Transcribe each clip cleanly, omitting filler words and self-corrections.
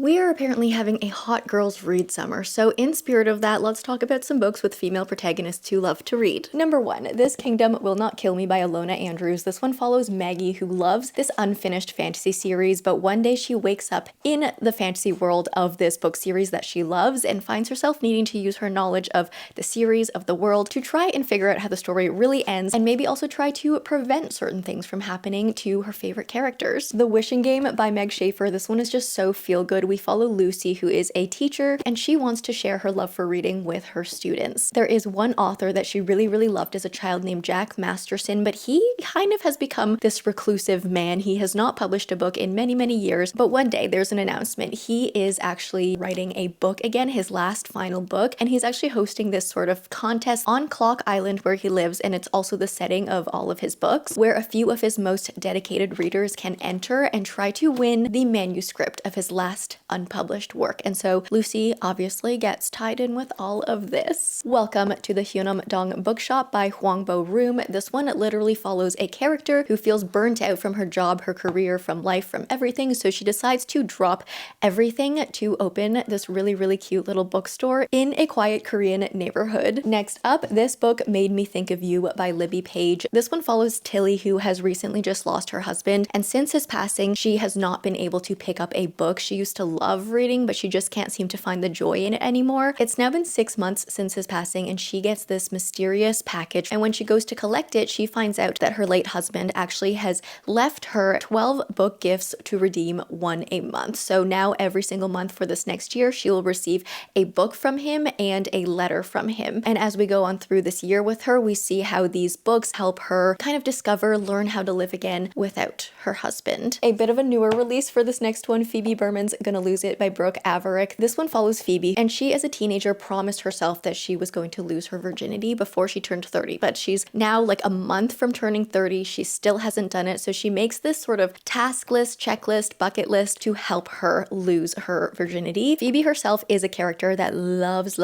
We are apparently having a hot girls read summer, so in spirit of that, let's talk about some books with female protagonists who love to read. Number 1, This Kingdom Will Not Kill Me by Alona Andrews. This one follows Maggie, who loves this unfinished fantasy series, but one day she wakes up in the fantasy world of this book series that she loves and finds herself needing to use her knowledge of the series, of the world, to try and figure out how the story really ends, and maybe also try to prevent certain things from happening to her favorite characters. The Wishing Game by Meg Schaefer. This one is just so feel good. We follow Lucy, who is a teacher, and she wants to share her love for reading with her students. There is one author that she really loved as a child named Jack Masterson, but he kind of has become this reclusive man. He has not published a book in many years, but one day there's an announcement. He is actually writing a book again, his last final book, and he's actually hosting this sort of contest on Clock Island where he lives, and it's also the setting of all of his books, where a few of his most dedicated readers can enter and try to win the manuscript of his last unpublished work. And so Lucy obviously gets tied in with all of this. Welcome to the Hyunam Dong Bookshop by Hwangbo Room. This one literally follows a character who feels burnt out from her job, her career, from life, from everything, so she decides to drop everything to open this really cute little bookstore in a quiet Korean neighborhood. Next up, This Book Made Me Think of You by Libby Page. This one follows Tilly, who has recently just lost her husband, and since his passing, she has not been able to pick up a book. She used to love reading, but she just can't seem to find the joy in it anymore. It's now been 6 months since his passing, and she gets this mysterious package, and when she goes to collect it, she finds out that her late husband actually has left her 12 book gifts to redeem one a month. So now every single month for this next year, she will receive a book from him and a letter from him. And as we go on through this year with her, we see how these books help her kind of discover, learn how to live again without her husband. A bit of a newer release for this next one, Phoebe Berman's Gonna Lose It by Brooke Averick. This one follows Phoebe, and she as a teenager promised herself that she was going to lose her virginity before she turned 30, but she's now like a month from turning 30. She still hasn't done it, so she makes this sort of task list, checklist, bucket list to help her lose her virginity. Phoebe herself is a character that loves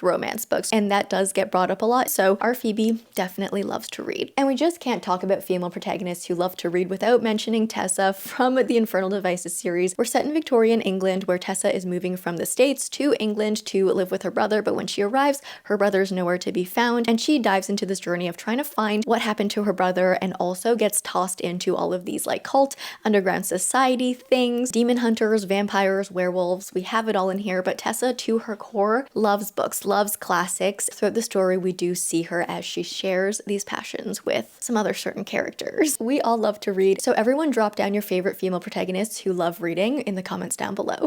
romance books, and that does get brought up a lot, so our Phoebe definitely loves to read. And we just can't talk about female protagonists who love to read without mentioning Tessa from the Infernal Devices series. We're set in Victorian England, where Tessa is moving from the States to England to live with her brother, but when she arrives, her brother's nowhere to be found, and she dives into this journey of trying to find what happened to her brother, and also gets tossed into all of these like cult, underground society things, demon hunters, vampires, werewolves. We have it all in here, but Tessa, to her core, loves books, loves classics. Throughout the story, we do see her as she shares these passions with some other certain characters. We all love to read, so everyone drop down your favorite female protagonists who love reading in the comments down below.